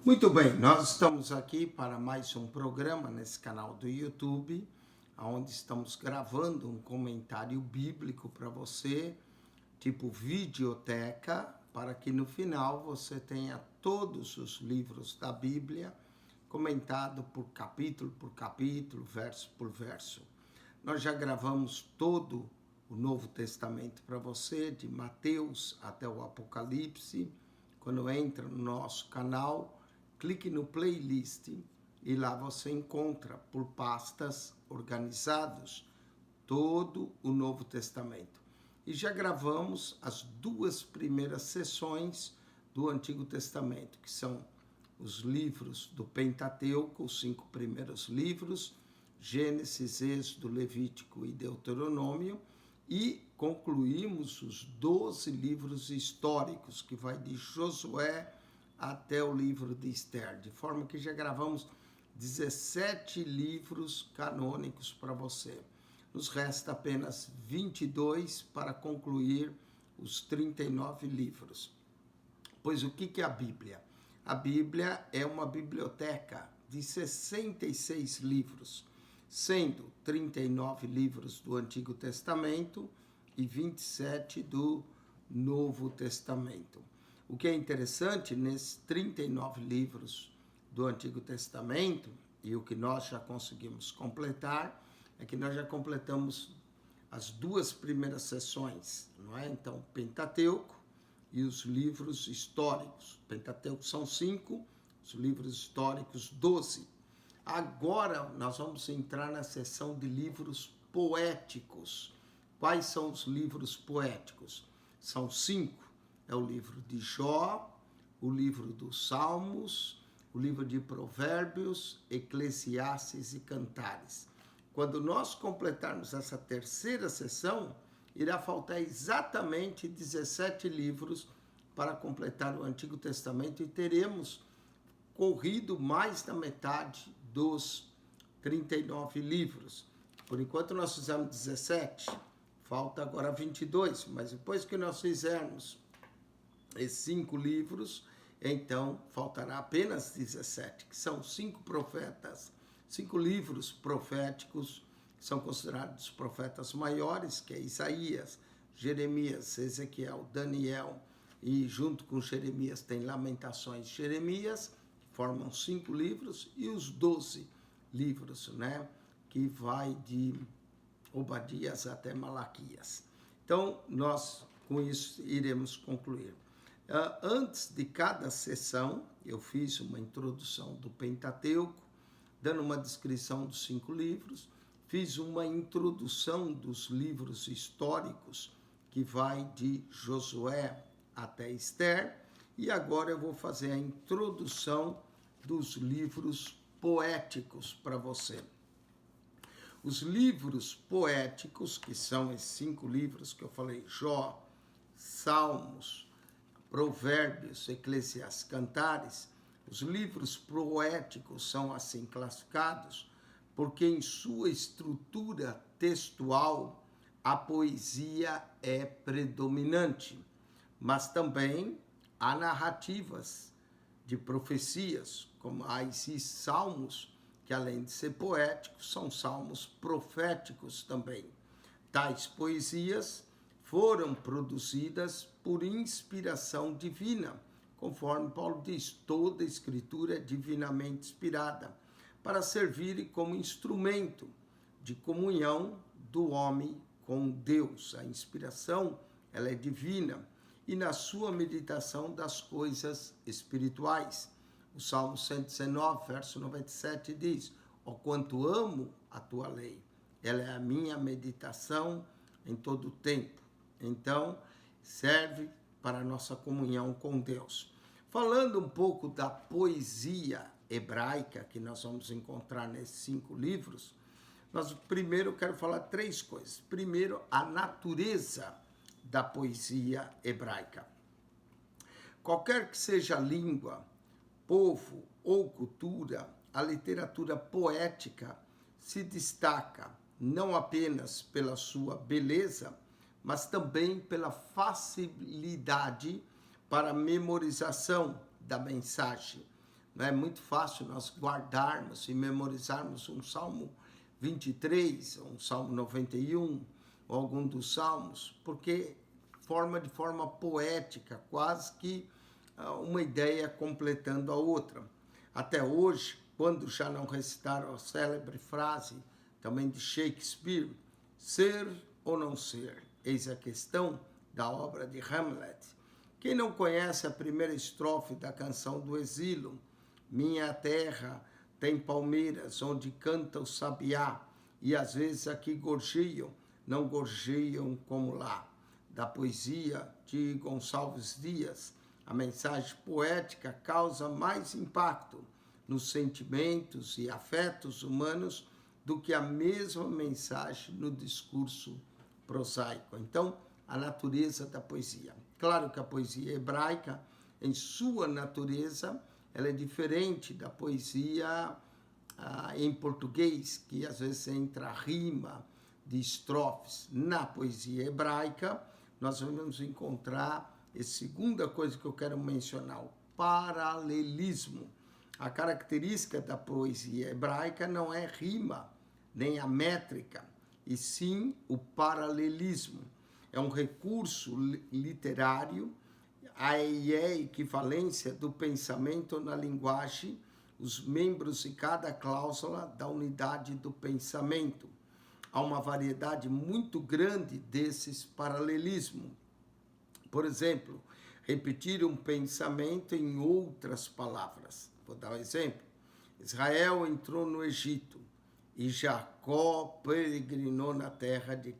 Muito bem, nós estamos aqui para mais um programa nesse canal do YouTube, onde estamos gravando um comentário bíblico para você, tipo videoteca, para que no final você tenha todos os livros da Bíblia comentado por capítulo, verso por verso. Nós já gravamos todo o Novo Testamento para você, de Mateus até o Apocalipse. Quando entra no nosso canal, clique no playlist e lá você encontra por pastas organizados todo o Novo Testamento. E já gravamos as duas primeiras sessões do Antigo Testamento, que são os livros do Pentateuco, os 5 primeiros livros, Gênesis, Êxodo, Levítico e Deuteronômio, e concluímos os 12 livros históricos, que vai de Josué até o livro de Esther, de forma que já gravamos 17 livros canônicos para você. Nos resta apenas 22 para concluir os 39 livros. Pois o que é a Bíblia? A Bíblia é uma biblioteca de 66 livros, sendo 39 livros do Antigo Testamento e 27 do Novo Testamento. O que é interessante, nesses 39 livros do Antigo Testamento, e o que nós já conseguimos completar, é que nós já completamos as duas primeiras sessões, não é? Então, Pentateuco e os livros históricos. Pentateuco são 5, os livros históricos 12. Agora nós vamos entrar na seção de livros poéticos. Quais são os livros poéticos? São 5. É o livro de Jó, o livro dos Salmos, o livro de Provérbios, Eclesiastes e Cantares. Quando nós completarmos essa terceira sessão, irá faltar exatamente 17 livros para completar o Antigo Testamento e teremos corrido mais da metade dos 39 livros. Por enquanto nós fizemos 17, falta agora 22, mas depois que nós fizermos esses 5 livros, então faltará apenas 17, que são 5 profetas, 5 livros proféticos, que são considerados profetas maiores, que é Isaías, Jeremias, Ezequiel, Daniel, e junto com Jeremias tem Lamentações, Jeremias, que formam 5 livros, e os 12 livros, né, que vai de Obadias até Malaquias. Então, nós com isso iremos concluir. Antes de cada sessão, eu fiz uma introdução do Pentateuco, dando uma descrição dos 5 livros, fiz uma introdução dos livros históricos, que vai de Josué até Esther, e agora eu vou fazer a introdução dos livros poéticos para você. Os livros poéticos, que são esses 5 livros que eu falei, Jó, Salmos, Provérbios, Eclesiastes, Cantares, os livros poéticos são assim classificados porque em sua estrutura textual a poesia é predominante, mas também há narrativas de profecias, como esses salmos, que além de ser poéticos, são salmos proféticos também. Tais poesias foram produzidas por inspiração divina, conforme Paulo diz, toda a escritura é divinamente inspirada, para servir como instrumento de comunhão do homem com Deus. A inspiração, ela é divina, e na sua meditação das coisas espirituais. O Salmo 119, verso 97 diz, ó quanto amo a tua lei, ela é a minha meditação em todo o tempo. Então, serve para a nossa comunhão com Deus. Falando um pouco da poesia hebraica, que nós vamos encontrar nesses 5 livros, primeiro eu quero falar 3 coisas. Primeiro, a natureza da poesia hebraica. Qualquer que seja a língua, povo ou cultura, a literatura poética se destaca não apenas pela sua beleza, mas também pela facilidade para a memorização da mensagem. Não é muito fácil nós guardarmos e memorizarmos um Salmo 23, um Salmo 91, ou algum dos Salmos, porque forma de forma poética, quase que uma ideia completando a outra. Até hoje, quando já não recitaram a célebre frase, também de Shakespeare, ser ou não ser, eis a questão, da obra de Hamlet. Quem não conhece a primeira estrofe da canção do exílio, minha terra tem palmeiras onde canta o sabiá, e às vezes aqui gorjeiam, não gorjeiam como lá, da poesia de Gonçalves Dias, a mensagem poética causa mais impacto nos sentimentos e afetos humanos do que a mesma mensagem no discurso prosaico. Então, a natureza da poesia. Claro que a poesia hebraica, em sua natureza, ela é diferente da poesia em português, que às vezes entra a rima de estrofes. Na poesia hebraica, nós vamos encontrar a segunda coisa que eu quero mencionar, o paralelismo. A característica da poesia hebraica não é rima, nem a métrica, e sim o paralelismo. É um recurso literário e é a equivalência do pensamento na linguagem, os membros de cada cláusula da unidade do pensamento. Há uma variedade muito grande desses paralelismos. Por exemplo, repetir um pensamento em outras palavras. Vou dar um exemplo. Israel entrou no Egito e Jacó peregrinou na terra de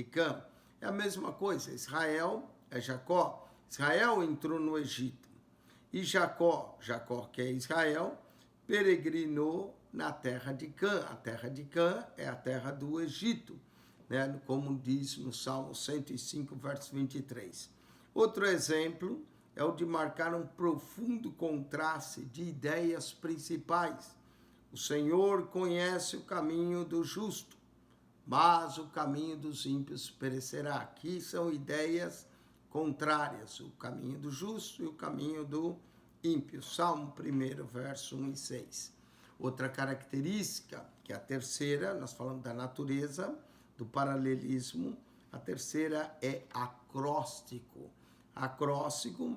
Cã. É a mesma coisa, Israel é Jacó. Israel entrou no Egito e Jacó que é Israel, peregrinou na terra de Cã. A terra de Cã é a terra do Egito, né? Como diz no Salmo 105, verso 23. Outro exemplo é o de marcar um profundo contraste de ideias principais. O Senhor conhece o caminho do justo, mas o caminho dos ímpios perecerá. Aqui são ideias contrárias, o caminho do justo e o caminho do ímpio. Salmo 1, verso 1 e 6. Outra característica, que é a terceira, nós falamos da natureza, do paralelismo, a terceira é acróstico. Acróstico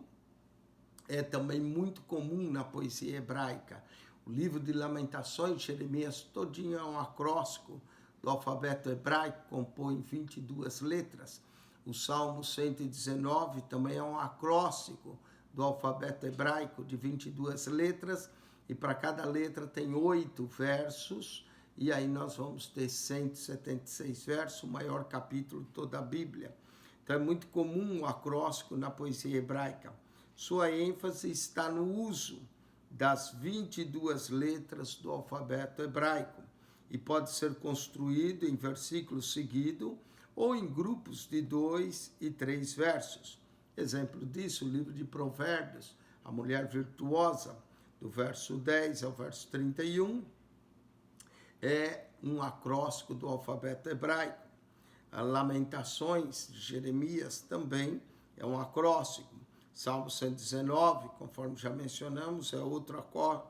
é também muito comum na poesia hebraica. O livro de Lamentações, Jeremias, todinho é um acróstico do alfabeto hebraico, compõe 22 letras. O Salmo 119 também é um acróstico do alfabeto hebraico de 22 letras, e para cada letra tem 8 versos, e aí nós vamos ter 176 versos, o maior capítulo de toda a Bíblia. Então é muito comum o acróstico na poesia hebraica. Sua ênfase está no uso das 22 letras do alfabeto hebraico e pode ser construído em versículo seguido ou em grupos de 2 e 3 versos. Exemplo disso, o livro de Provérbios, a mulher virtuosa, do verso 10 ao verso 31, é um acróstico do alfabeto hebraico. A Lamentações de Jeremias também é um acróstico. Salmo 119, conforme já mencionamos, é outro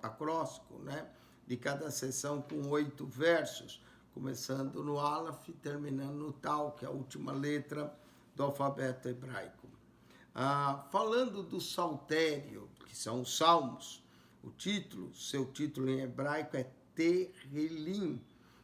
acróstico, né? De cada seção com 8 versos, começando no Aleph e terminando no Tal, que é a última letra do alfabeto hebraico. Falando do saltério, que são os salmos, seu título em hebraico é Tehillim,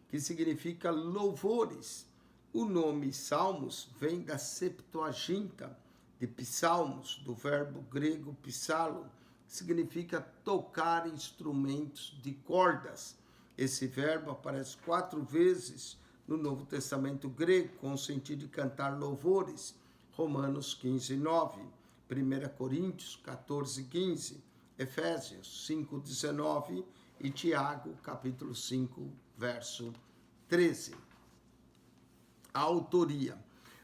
que significa louvores. O nome Salmos vem da Septuaginta de Psalmos, do verbo grego psalo, que significa tocar instrumentos de cordas. Esse verbo aparece 4 vezes no Novo Testamento grego, com o sentido de cantar louvores. Romanos 15, 9, 1 Coríntios 14, 15, Efésios 5, 19 e Tiago, capítulo 5, verso 13. A autoria.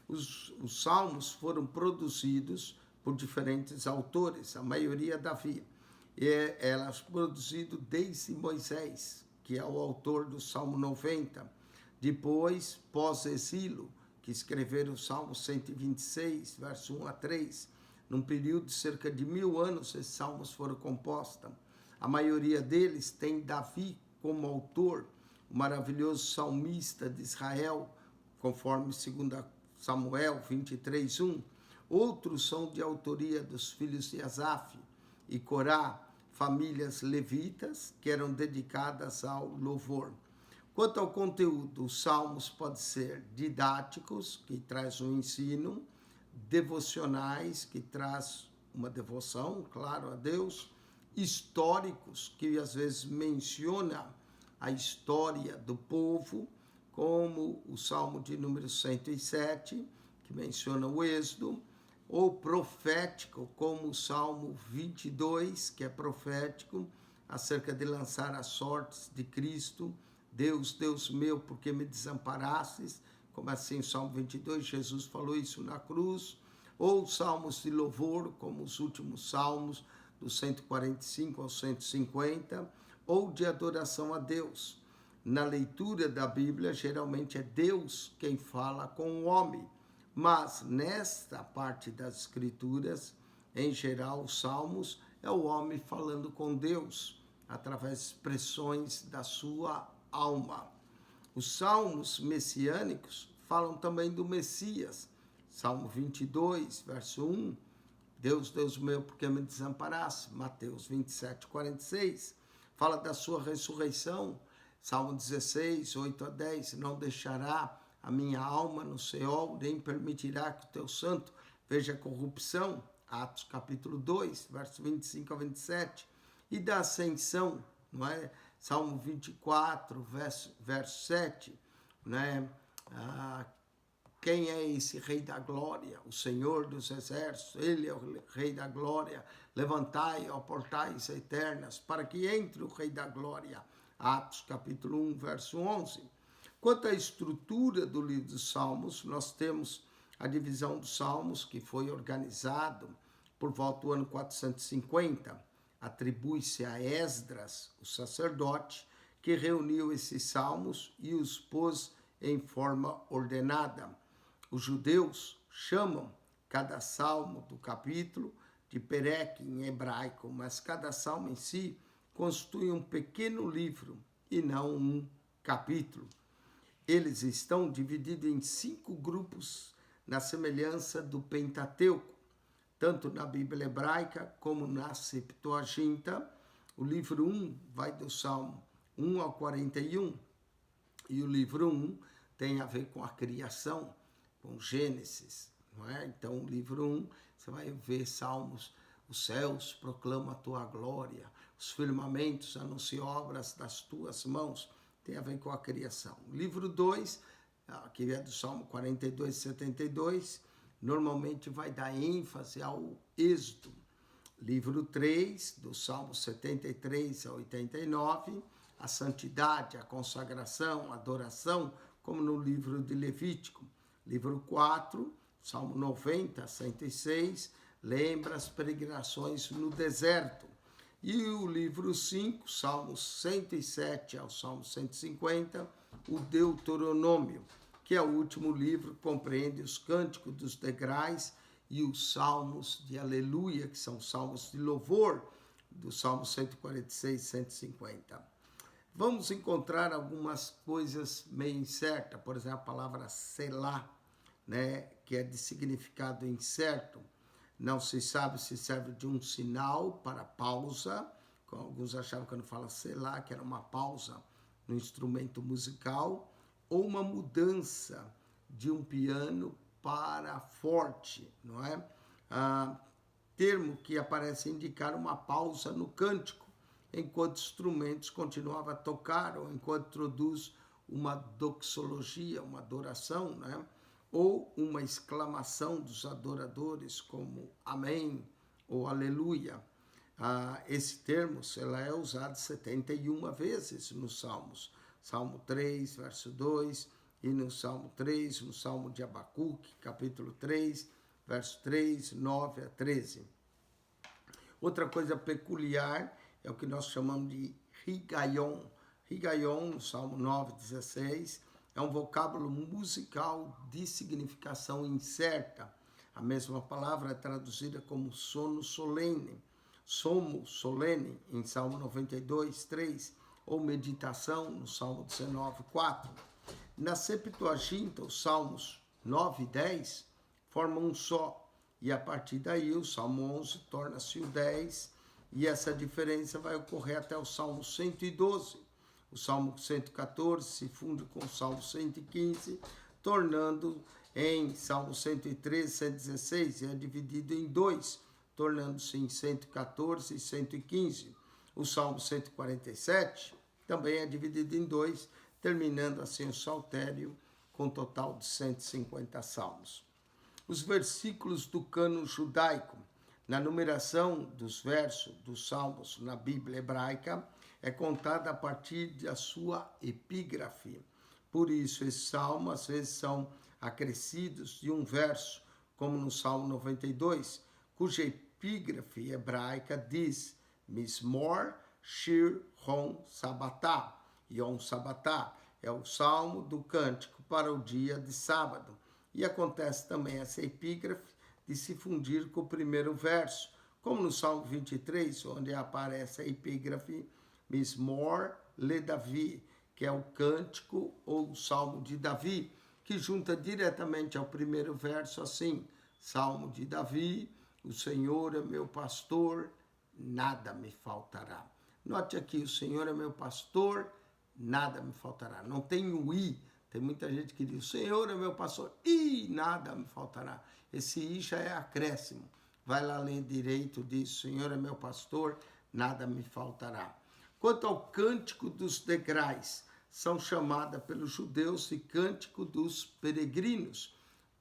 Os salmos foram produzidos por diferentes autores, a maioria Davi. Elas produzidas desde Moisés, que é o autor do Salmo 90. Depois, pós-exílio, que escreveram o Salmo 126, verso 1 a 3. Num período de cerca de 1000 anos, esses salmos foram compostos. A maioria deles tem Davi como autor, o maravilhoso salmista de Israel, conforme 2 Samuel 23:1. Outros são de autoria dos filhos de Asaf e Corá, famílias levitas que eram dedicadas ao louvor. Quanto ao conteúdo, os salmos podem ser didáticos, que traz um ensino, devocionais, que traz uma devoção, claro, a Deus, históricos, que às vezes menciona a história do povo, como o Salmo de número 107, que menciona o Êxodo, ou profético, como o Salmo 22, que é profético, acerca de lançar as sortes de Cristo. Deus, Deus meu, por que me desamparastes? Como assim o Salmo 22, Jesus falou isso na cruz. Ou salmos de louvor, como os últimos salmos, do 145 ao 150, ou de adoração a Deus. Na leitura da Bíblia, geralmente é Deus quem fala com o homem, mas nesta parte das Escrituras, em geral, os salmos, é o homem falando com Deus, através de expressões da sua alma. Os salmos messiânicos falam também do Messias. Salmo 22, verso 1, Deus, Deus meu, por que me desamparaste? Mateus 27:46, fala da sua ressurreição. Salmo 16, 8-10, não deixará a minha alma no Seol, nem permitirá que o teu santo veja corrupção. Atos capítulo 2, verso 25-27. E da ascensão, não é? Salmo 24, verso 7, né? Quem é esse Rei da Glória? O Senhor dos Exércitos, Ele é o Rei da Glória. Levantai, ó portais eternas, para que entre o Rei da Glória. Atos capítulo 1, verso 11. Quanto à estrutura do livro dos Salmos, nós temos a divisão dos Salmos, que foi organizado por volta do ano 450. Atribui-se a Esdras, o sacerdote, que reuniu esses salmos e os pôs em forma ordenada. Os judeus chamam cada salmo do capítulo de perek em hebraico, mas cada salmo em si constitui um pequeno livro e não um capítulo. Eles estão divididos em 5 grupos, na semelhança do Pentateuco, tanto na Bíblia hebraica como na Septuaginta. O livro 1 vai do Salmo 1 ao 41, e o livro 1 tem a ver com a criação, com Gênesis, não é? Então, o livro 1, você vai ver salmos, os céus proclamam a tua glória, os firmamentos anunciam obras das tuas mãos, tem a ver com a criação. O livro 2, que é do Salmo 42 e 72, normalmente vai dar ênfase ao êxodo. Livro 3, do Salmo 73 a 89, a santidade, a consagração, a adoração, como no livro de Levítico. Livro 4, Salmo 90 a 106, lembra as peregrinações no deserto. E o livro 5, Salmos 107 ao Salmo 150, o Deuteronômio, que é o último livro, compreende os cânticos dos degraus e os salmos de aleluia, que são salmos de louvor, do Salmo 146 e 150. Vamos encontrar algumas coisas meio incertas, por exemplo, a palavra selá, né, que é de significado incerto. Não se sabe se serve de um sinal para pausa, alguns achavam que quando fala selá, que era uma pausa no instrumento musical, ou uma mudança de um piano para forte, não é? Termo que aparece indicar uma pausa no cântico, enquanto instrumentos continuavam a tocar, ou enquanto introduz uma doxologia, uma adoração, né? Ou uma exclamação dos adoradores, como amém ou aleluia. Esse termo ela é usado 71 vezes nos Salmos. Salmo 3, verso 2, e no Salmo 3, no Salmo de Abacuque, capítulo 3, verso 3, 9 a 13. Outra coisa peculiar é o que nós chamamos de Higaion. Higaion, no Salmo 9, 16, é um vocábulo musical de significação incerta. A mesma palavra é traduzida como sono solene. somo solene em Salmo 92, 3, ou meditação no Salmo 19, 4. Na Septuaginta, os Salmos 9 e 10 formam um só, e a partir daí o Salmo 11 torna-se o 10, e essa diferença vai ocorrer até o Salmo 112. O Salmo 114 se funde com o Salmo 115, tornando em Salmo 113, 116, e é dividido em dois, tornando-se em 114 e 115. O Salmo 147 também é dividido em dois, terminando assim o saltério com um total de 150 salmos. Os versículos do cânon judaico, na numeração dos versos dos salmos na Bíblia hebraica, é contada a partir da sua epígrafe. Por isso, esses salmos às vezes são acrescidos de um verso, como no Salmo 92, cuja epígrafe hebraica diz Mismor Shir Hon Sabatá. Yom Sabatá é o salmo do cântico para o dia de sábado. E acontece também essa epígrafe de se fundir com o primeiro verso, como no Salmo 23, onde aparece a epígrafe Mismor Le Davi, que é o cântico ou o salmo de Davi, que junta diretamente ao primeiro verso assim, Salmo de Davi, o Senhor é meu pastor, nada me faltará. Note aqui, o Senhor é meu pastor, nada me faltará. Não tem o i. Tem muita gente que diz, o Senhor é meu pastor e nada me faltará. Esse i já é acréscimo. Vai lá ler direito, diz, o Senhor é meu pastor, nada me faltará. Quanto ao cântico dos degraus, são chamadas pelos judeus de cântico dos peregrinos,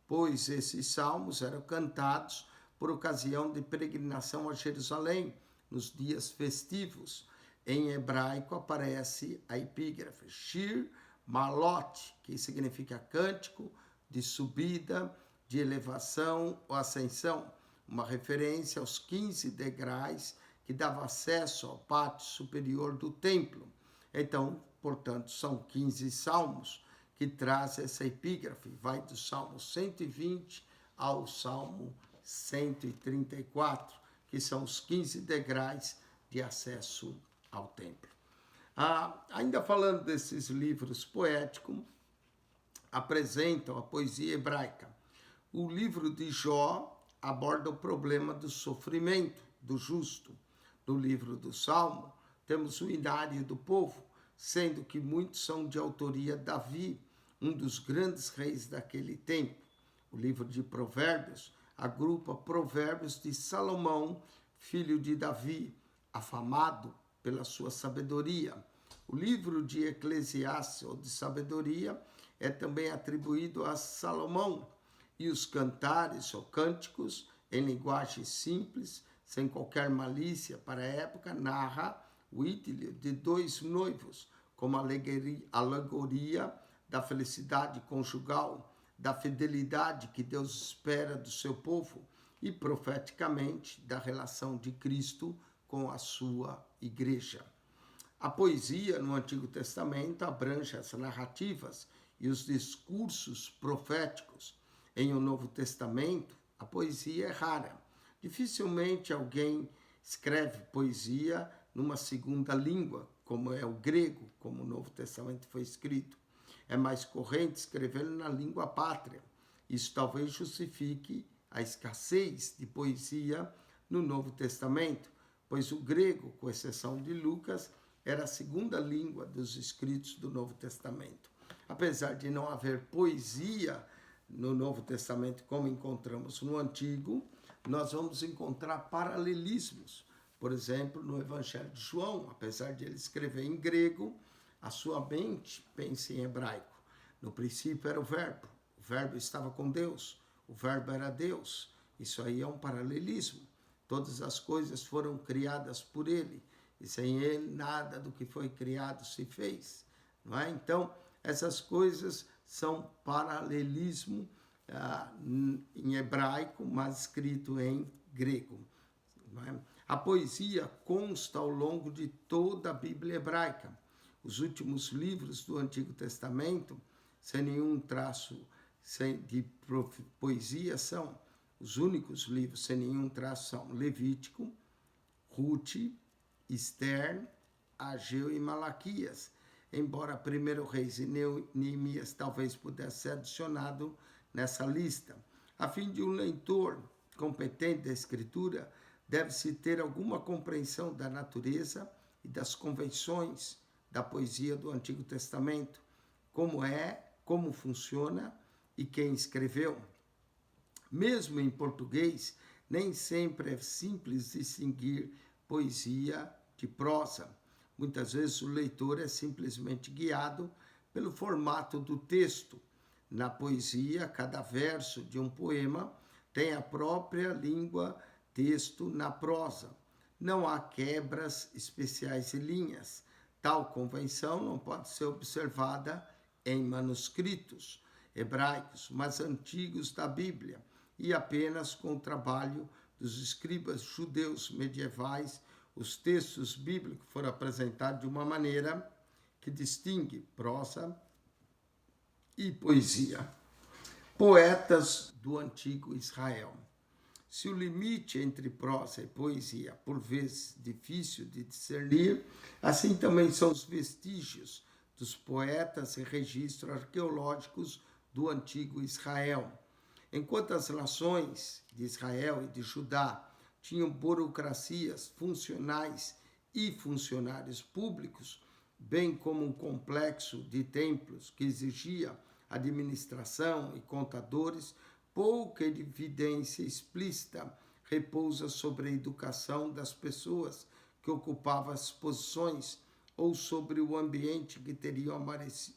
pois esses salmos eram cantados por ocasião de peregrinação a Jerusalém, nos dias festivos. Em hebraico aparece a epígrafe Shir Malot, que significa cântico de subida, de elevação ou ascensão, uma referência aos 15 degraus que dava acesso ao pátio superior do templo. Então, portanto, são 15 salmos que trazem essa epígrafe, vai do Salmo 120 ao Salmo 134, que são os 15 degraus de acesso ao templo. Ainda falando desses livros poéticos, apresentam a poesia hebraica. O livro de Jó aborda o problema do sofrimento do justo. No livro do Salmo, temos o inário do povo, sendo que muitos são de autoria de Davi, um dos grandes reis daquele tempo. O livro de Provérbios agrupa provérbios de Salomão, filho de Davi, afamado pela sua sabedoria. O livro de Eclesiastes, ou de sabedoria, é também atribuído a Salomão, e os cantares ou cânticos, em linguagem simples, sem qualquer malícia para a época, narra o idílio de dois noivos, como alegoria da felicidade conjugal, da fidelidade que Deus espera do seu povo e, profeticamente, da relação de Cristo com a sua igreja. A poesia no Antigo Testamento abrange as narrativas e os discursos proféticos. Em o Novo Testamento, a poesia é rara. Dificilmente alguém escreve poesia numa segunda língua, como é o grego, como o Novo Testamento foi escrito. É mais corrente escrevê-lo na língua pátria. Isso talvez justifique a escassez de poesia no Novo Testamento, pois o grego, com exceção de Lucas, era a segunda língua dos escritos do Novo Testamento. Apesar de não haver poesia no Novo Testamento como encontramos no Antigo, nós vamos encontrar paralelismos. Por exemplo, no Evangelho de João, apesar de ele escrever em grego, a sua mente pensa em hebraico. No princípio era o verbo estava com Deus, o verbo era Deus. Isso aí é um paralelismo. Todas as coisas foram criadas por ele, e sem ele nada do que foi criado se fez. Não é? Então, essas coisas são paralelismo em hebraico, mas escrito em grego. Não é? A poesia consta ao longo de toda a Bíblia hebraica. Os últimos livros do Antigo Testamento, sem nenhum traço de poesia, são os únicos livros sem nenhum traço são Levítico, Rute, Esther, Ageu e Malaquias, embora 1 Reis e Neemias talvez pudesse ser adicionado nessa lista. A fim de um leitor competente da Escritura, deve-se ter alguma compreensão da natureza e das convenções da poesia do Antigo Testamento, como é, como funciona e quem escreveu. Mesmo em português, nem sempre é simples distinguir poesia de prosa. Muitas vezes o leitor é simplesmente guiado pelo formato do texto. Na poesia, cada verso de um poema tem a própria língua texto na prosa. Não há quebras especiais de linhas. Tal convenção não pode ser observada em manuscritos hebraicos, mas antigos da Bíblia, e apenas com o trabalho dos escribas judeus medievais, os textos bíblicos foram apresentados de uma maneira que distingue prosa e poesia. Poetas do antigo Israel. Se o limite entre prosa e poesia, por vezes difícil de discernir, assim também são os vestígios dos poetas e registros arqueológicos do antigo Israel. Enquanto as nações de Israel e de Judá tinham burocracias funcionais e funcionários públicos, bem como um complexo de templos que exigia administração e contadores, pouca evidência explícita repousa sobre a educação das pessoas que ocupavam as posições ou sobre o ambiente que teriam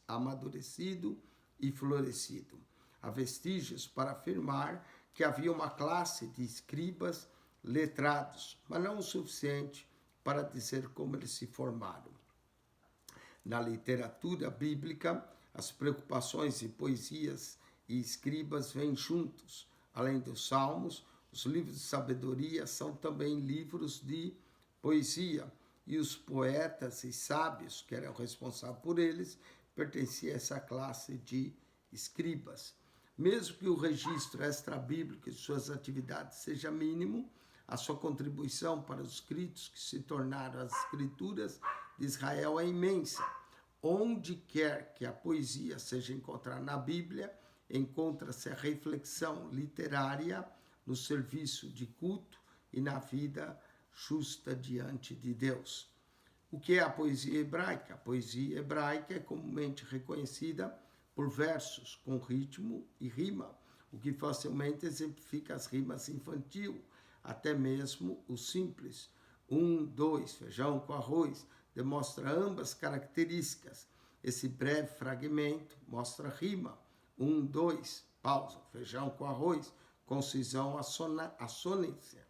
amadurecido e florescido. Há vestígios para afirmar que havia uma classe de escribas letrados, mas não o suficiente para dizer como eles se formaram. Na literatura bíblica, as preocupações e poesias e escribas vêm juntos. Além dos salmos, os livros de sabedoria são também livros de poesia, e os poetas e sábios, que eram responsáveis por eles, pertenciam a essa classe de escribas. Mesmo que o registro extra-bíblico de suas atividades seja mínimo, a sua contribuição para os escritos que se tornaram as escrituras de Israel é imensa. Onde quer que a poesia seja encontrada na Bíblia, encontra-se a reflexão literária no serviço de culto e na vida justa diante de Deus. O que é a poesia hebraica? A poesia hebraica é comumente reconhecida por versos com ritmo e rima, o que facilmente exemplifica as rimas infantil, até mesmo o simples. 1, 2, feijão com arroz, demonstra ambas características. Esse breve fragmento mostra rima. 1, 2, pausa, feijão com arroz, concisão assonância.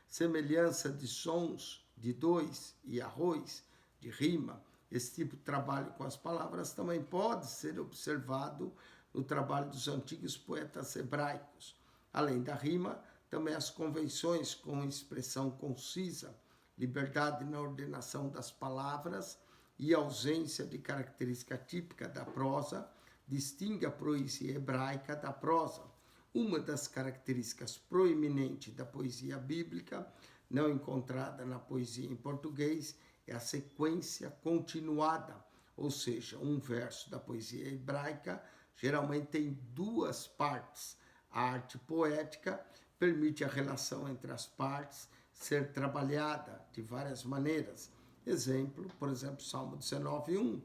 Semelhança de sons de dois e arroz, de rima. Esse tipo de trabalho com as palavras também pode ser observado no trabalho dos antigos poetas hebraicos. Além da rima, também as convenções com expressão concisa, liberdade na ordenação das palavras e ausência de característica típica da prosa distingue a poesia hebraica da prosa. Uma das características proeminentes da poesia bíblica, não encontrada na poesia em português, é a sequência continuada, ou seja, um verso da poesia hebraica geralmente tem duas partes. A arte poética permite a relação entre as partes ser trabalhada de várias maneiras. Exemplo, por exemplo, Salmo 19:1.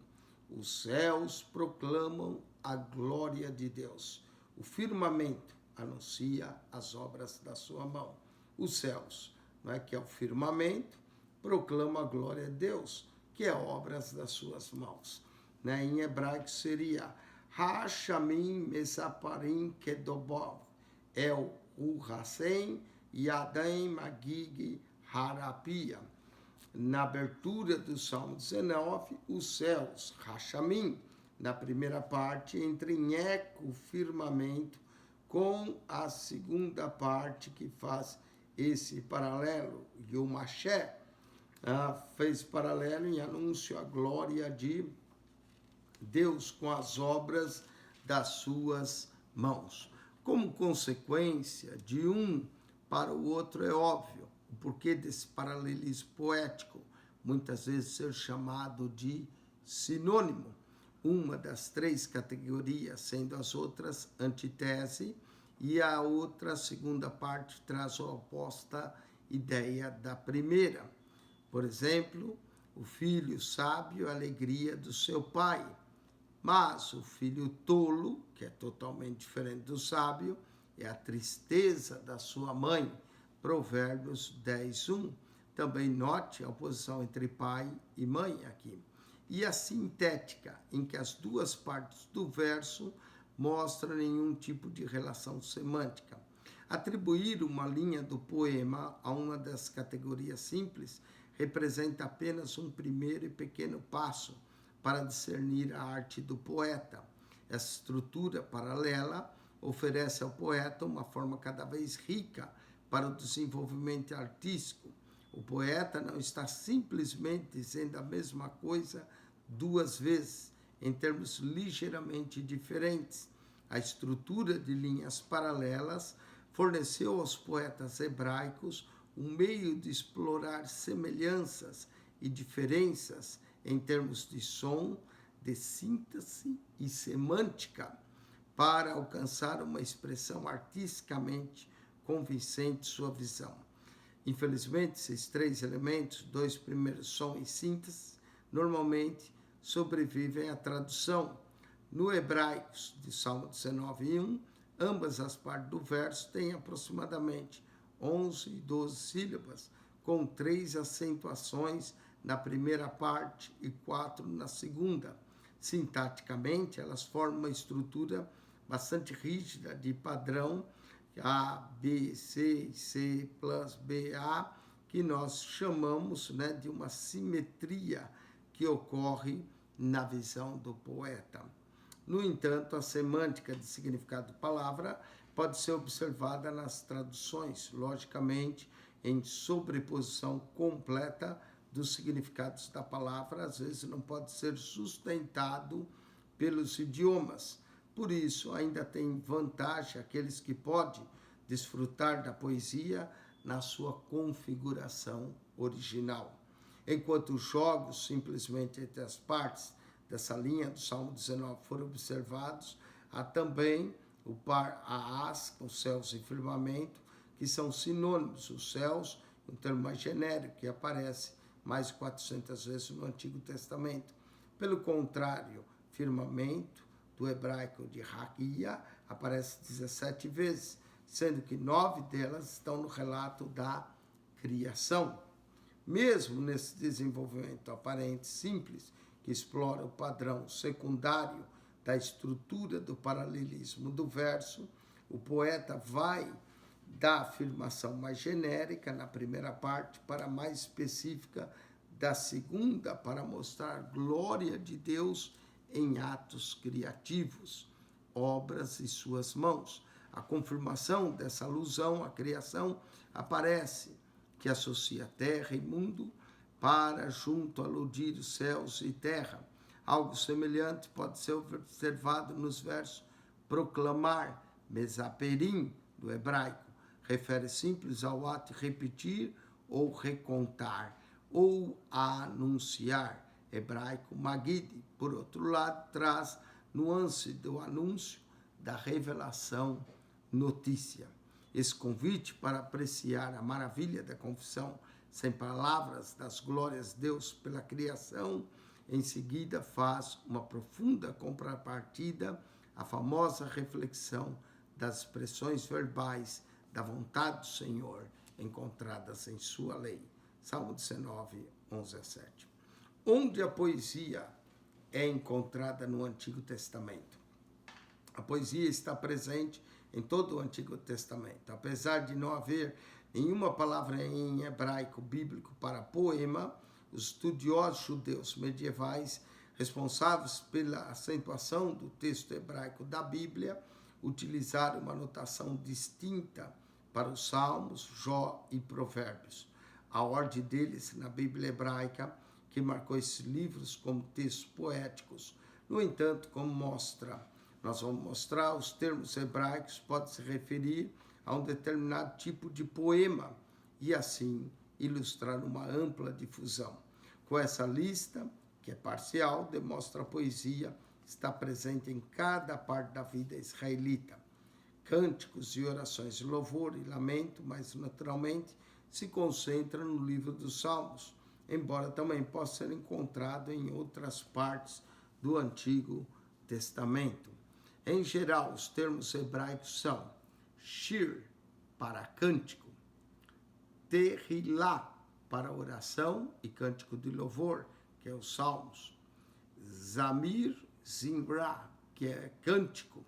Os céus proclamam a glória de Deus. O firmamento anuncia as obras da sua mão. Os céus, não é, que é o firmamento, proclama a glória de Deus, que é obras das suas mãos. Né? Em hebraico seria Hashamim Mesaparim Kedobov, El Urhasem Yadem Magig Harapia. Na abertura do Salmo 19, os céus, Hashamim, na primeira parte, entra em eco firmamento com a segunda parte que faz esse paralelo, Yom Hashem, fez paralelo em anúncio à glória de Deus com as obras das suas mãos. Como consequência de um para o outro é óbvio, o porquê desse paralelismo poético, muitas vezes ser chamado de sinônimo. Uma das três categorias, sendo as outras antítese, e a outra, a segunda parte, traz a oposta ideia da primeira. Por exemplo, o filho sábio, a alegria do seu pai, mas o filho tolo, que é totalmente diferente do sábio, é a tristeza da sua mãe. Provérbios 10:1. Também note a oposição entre pai e mãe aqui. E a sintética, em que as duas partes do verso mostram nenhum tipo de relação semântica. Atribuir uma linha do poema a uma das categorias simples representa apenas um primeiro e pequeno passo para discernir a arte do poeta. Essa estrutura paralela oferece ao poeta uma forma cada vez rica para o desenvolvimento artístico. O poeta não está simplesmente dizendo a mesma coisa duas vezes, em termos ligeiramente diferentes. A estrutura de linhas paralelas forneceu aos poetas hebraicos um meio de explorar semelhanças e diferenças em termos de som, de síntese e semântica, para alcançar uma expressão artisticamente convincente de sua visão. Infelizmente, esses três elementos, dois primeiros, som e síntese, normalmente sobrevivem à tradução. No hebraico, de Salmo 19:1, ambas as partes do verso têm aproximadamente 11 e 12 sílabas, com 3 acentuações na primeira parte e 4 na segunda. Sintaticamente, elas formam uma estrutura bastante rígida de padrão A, B, C, C plus B, A, que nós chamamos, de uma simetria que ocorre na visão do poeta. No entanto, a semântica de significado de palavra pode ser observada nas traduções, logicamente, em sobreposição completa dos significados da palavra, às vezes não pode ser sustentado pelos idiomas. Por isso, ainda tem vantagem aqueles que podem desfrutar da poesia na sua configuração original. Enquanto os jogos simplesmente entre as partes dessa linha do Salmo 19 foram observados, há também o par aás, com céus e firmamento, que são sinônimos. Os céus, um termo mais genérico, que aparece mais de 400 vezes no Antigo Testamento. Pelo contrário, firmamento, do hebraico de hagia, aparece 17 vezes, sendo que 9 delas estão no relato da criação. Mesmo nesse desenvolvimento aparente simples, que explora o padrão secundário da estrutura do paralelismo do verso, o poeta vai da afirmação mais genérica na primeira parte para a mais específica da segunda, para mostrar a glória de Deus em atos criativos, obras e suas mãos. A confirmação dessa alusão à criação aparece, que associa terra e mundo para junto aludir os céus e terra. Algo semelhante pode ser observado nos versos proclamar, mesaperim, do hebraico. Refere simples ao ato de repetir ou recontar, ou a anunciar, hebraico magid. Por outro lado, traz nuance do anúncio, da revelação, notícia. Esse convite para apreciar a maravilha da confissão sem palavras das glórias de Deus pela criação, em seguida faz uma profunda contrapartida à famosa reflexão das expressões verbais da vontade do Senhor encontradas em sua lei. Salmo 19, 11 a 7. Onde a poesia é encontrada no Antigo Testamento? A poesia está presente em todo o Antigo Testamento. Apesar de não haver nenhuma palavra em hebraico bíblico para poema, os estudiosos judeus medievais responsáveis pela acentuação do texto hebraico da Bíblia utilizaram uma notação distinta para os Salmos, Jó e Provérbios. A ordem deles na Bíblia hebraica, que marcou esses livros como textos poéticos. No entanto, como nós vamos mostrar, os termos hebraicos podem se referir a um determinado tipo de poema, e assim ilustrar uma ampla difusão. Com essa lista, que é parcial, demonstra a poesia está presente em cada parte da vida israelita. Cânticos e orações de louvor e lamento, mas naturalmente se concentram no livro dos Salmos, embora também possa ser encontrado em outras partes do Antigo Testamento. Em geral, os termos hebraicos são shir, para cântico, tehilá, para oração e cântico de louvor, que é os Salmos, zamir, zimra, que é cântico,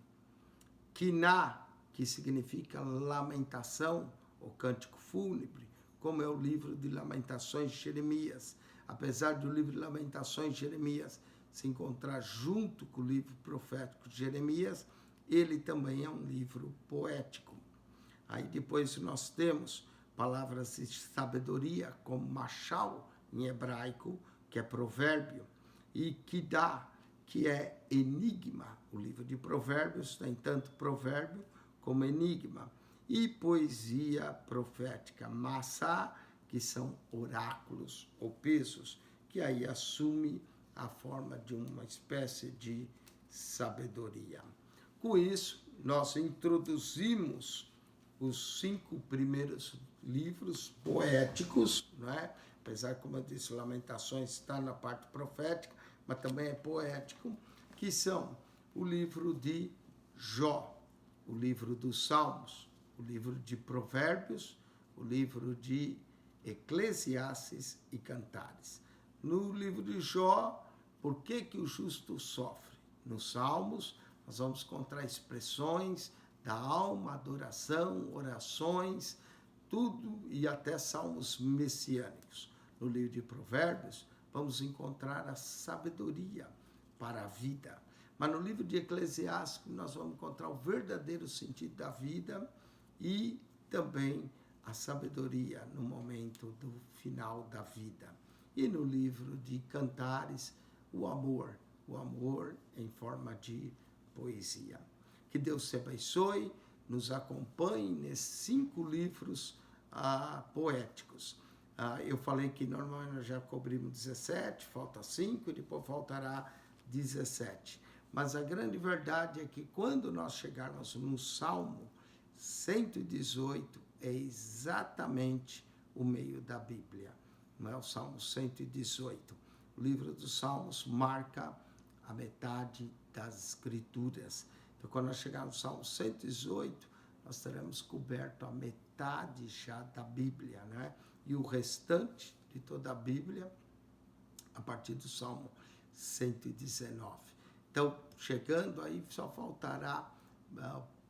kiná, que significa lamentação, ou cântico fúnebre, como é o livro de Lamentações de Jeremias. Apesar do livro de Lamentações de Jeremias se encontrar junto com o livro profético de Jeremias, ele também é um livro poético. Aí depois nós temos palavras de sabedoria, como machal, em hebraico, que é provérbio, e kidá, que é enigma. O livro de Provérbios tem tanto provérbio como enigma. E poesia profética, massá, que são oráculos ou pesos, que aí assume a forma de uma espécie de sabedoria. Com isso, nós introduzimos os 5 primeiros livros poéticos, não é? Apesar, como eu disse, Lamentações está na parte profética, mas também é poético, que são o livro de Jó, o livro dos Salmos, o livro de Provérbios, o livro de Eclesiastes e Cantares. No livro de Jó, por que o justo sofre? Nos Salmos, nós vamos encontrar expressões da alma, adoração, orações, tudo, e até salmos messiânicos. No livro de Provérbios, vamos encontrar a sabedoria para a vida. Mas no livro de Eclesiastes, nós vamos encontrar o verdadeiro sentido da vida e também a sabedoria no momento do final da vida. E no livro de Cantares, o amor em forma de poesia. Que Deus te abençoe, nos acompanhe nesses 5 livros poéticos. Eu falei que normalmente nós já cobrimos 17, falta 5 e depois faltará 17. Mas a grande verdade é que quando nós chegarmos no Salmo 118, é exatamente o meio da Bíblia. Não é o Salmo 118. O livro dos Salmos marca a metade das Escrituras. Então, quando nós chegarmos no Salmo 118, nós teremos coberto a metade já da Bíblia, né? E o restante de toda a Bíblia, a partir do Salmo 119. Então, chegando aí, só faltará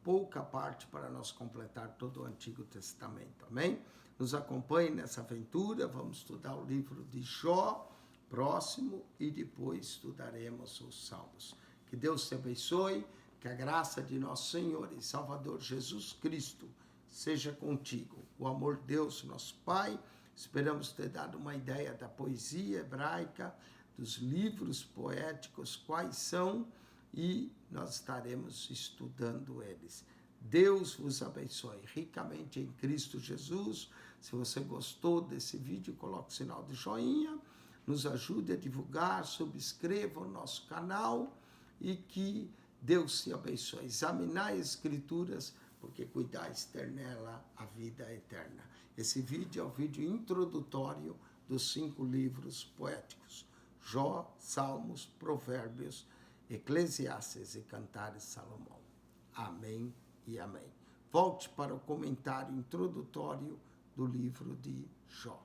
pouca parte para nós completar todo o Antigo Testamento, amém? Nos acompanhe nessa aventura, vamos estudar o livro de Jó, próximo, e depois estudaremos os Salmos. Que Deus te abençoe, que a graça de nosso Senhor e Salvador Jesus Cristo seja contigo. O amor de Deus, nosso Pai, esperamos ter dado uma ideia da poesia hebraica, dos livros poéticos, quais são, e nós estaremos estudando eles. Deus vos abençoe ricamente em Cristo Jesus. Se você gostou desse vídeo, coloque o sinal de joinha, nos ajude a divulgar, subscreva o nosso canal e que Deus te abençoe. Examinai as Escrituras, porque cuidais ter nela a vida eterna. Esse vídeo é o vídeo introdutório dos 5 livros poéticos: Jó, Salmos, Provérbios, Eclesiastes e Cantares de Salomão. Amém e amém. Volte para o comentário introdutório do livro de Jó.